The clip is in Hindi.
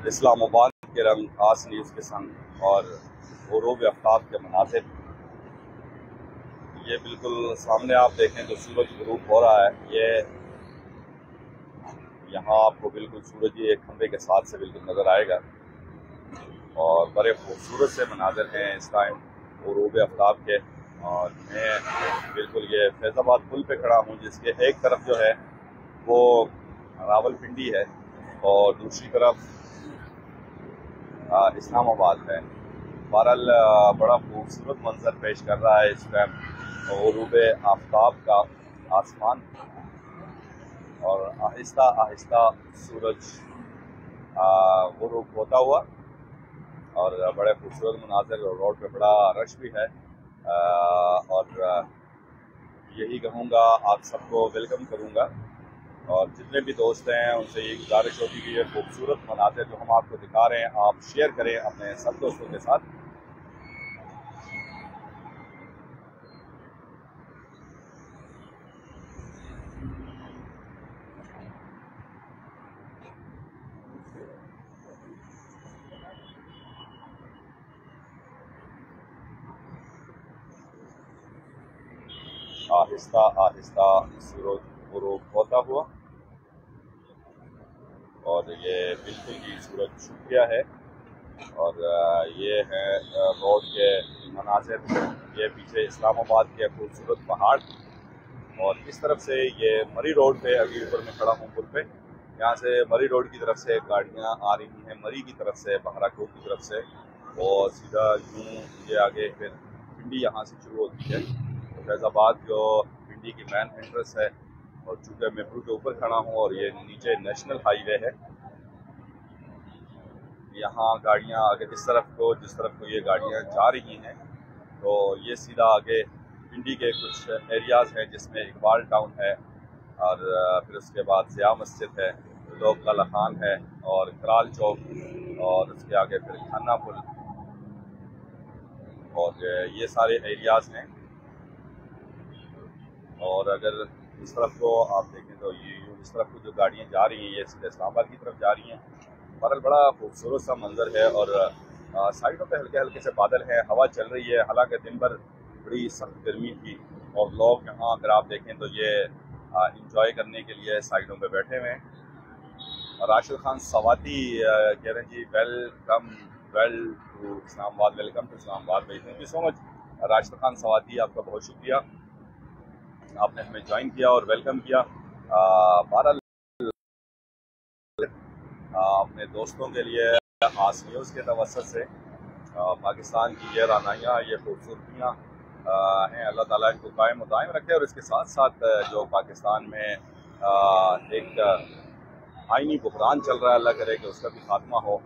इस्लामाबाद के रंग खास न्यूज़ के संग और ग़ुरूब आफ्ताब के मनाज़िर। ये बिल्कुल सामने आप देखें तो सूरज ग़ुरूब हो रहा है। ये यहाँ आपको बिल्कुल सूरज ही एक खंभे के साथ से बिल्कुल नज़र आएगा और बड़े खूबसूरत से मनाज़िर हैं इस टाइम ग़ुरूब आफ्ताब के। और मैं बिल्कुल ये फैज़ाबाद पुल पे खड़ा हूँ, जिसके एक तरफ जो है वो रावलपिंडी है और दूसरी तरफ इस्लामाबाद है। बहरहाल बड़ा खूबसूरत मंजर पेश कर रहा है इस टाइम ग़ुरूब आफ्ताब का आसमान, और आहिस्ता आहिस्ता सूरज ग़ुरूब होता हुआ और बड़े खूबसूरत मनाज़िर। रोड पे बड़ा रश भी है और यही कहूँगा, आप सबको वेलकम करूँगा और जितने भी दोस्त हैं उनसे ये गुजारिश होगी कि ये खूबसूरत मनाज़िर जो हम आपको दिखा रहे हैं आप शेयर करें अपने सब दोस्तों के साथ। आहिस्ता आहिस्ता सूरज ग़ुरूब होता हुआ और ये बिल्कुल ही सूरज छुप गया है और ये है रोड के मनाज़िर। ये पीछे इस्लामाबाद के खूबसूरत पहाड़ और इस तरफ से ये मरी रोड पे अभी ऊपर में खड़ा हूँ पुल पे। यहाँ से मरी रोड की तरफ से गाड़ियाँ आ रही हैं, मरी की तरफ से, बहराकोट की तरफ से, और सीधा यूँ ये आगे फिर पिंडी यहाँ से शुरू होती है। फैज़ाबाद जो पिंडी की मेन एंट्रेंस है और चूँकि मैं पुल के ऊपर खड़ा हूँ और ये नीचे नेशनल हाईवे है, यहाँ गाड़ियाँ आगे जिस तरफ को ये गाड़ियाँ जा रही हैं तो ये सीधा आगे पिंडी के कुछ एरियाज़ हैं जिसमें इकबाल टाउन है और फिर उसके बाद ज़िया मस्जिद है, लोग काला खान है और कराल चौक और उसके आगे फिर खाना पुल और ये सारे एरियाज़ हैं। और अगर इस तरफ को आप देखें तो ये इस तरफ को जो गाड़ियाँ जा रही हैं ये इस्लामाबाद की तरफ जा रही हैं। बड़ा खूबसूरत सा मंजर है और साइडों पे हल्के हल्के से बादल हैं, हवा चल रही है। हालांकि दिन भर बड़ी सख्त गर्मी थी और लोग यहाँ अगर आप देखें तो ये इंजॉय करने के लिए साइडों पे बैठे हुए हैं। राशिद खान सवाती कह रहे हैं ji welcome to Islamabad, welcome to Islamabad भाई, thank you so much Rashid Khan Swati, आपका बहुत शुक्रिया, आपने हमें ज्वाइन किया और वेलकम किया। बहरहाल अपने दोस्तों के लिए आस न्यूज़ के तवज्जुह से पाकिस्तान की ये रानाइयाँ, ये खूबसूरतियाँ हैं, अल्लाह ताला इनको कायम दायम रखे और इसके साथ साथ जो पाकिस्तान में एक आइनी बुहरान चल रहा है, अल्लाह करे कि उसका भी खात्मा हो